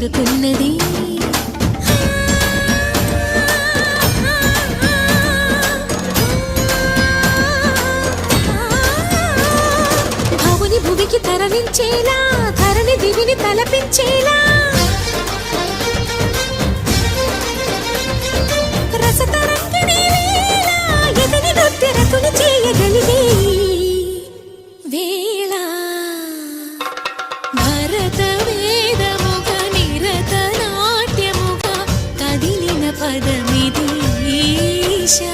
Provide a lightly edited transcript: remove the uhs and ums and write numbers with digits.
చేరుకున్నది భవుని భువికి తరలించేలా ధరణి దివిని తలపించేలా రసతరంగిణి లీలా ఎదని నృత్యరతులు చేయగలిగే వేళ భరత వేదముగ నిరత నాట్యముగ కదిలిన పదమిది ఈశా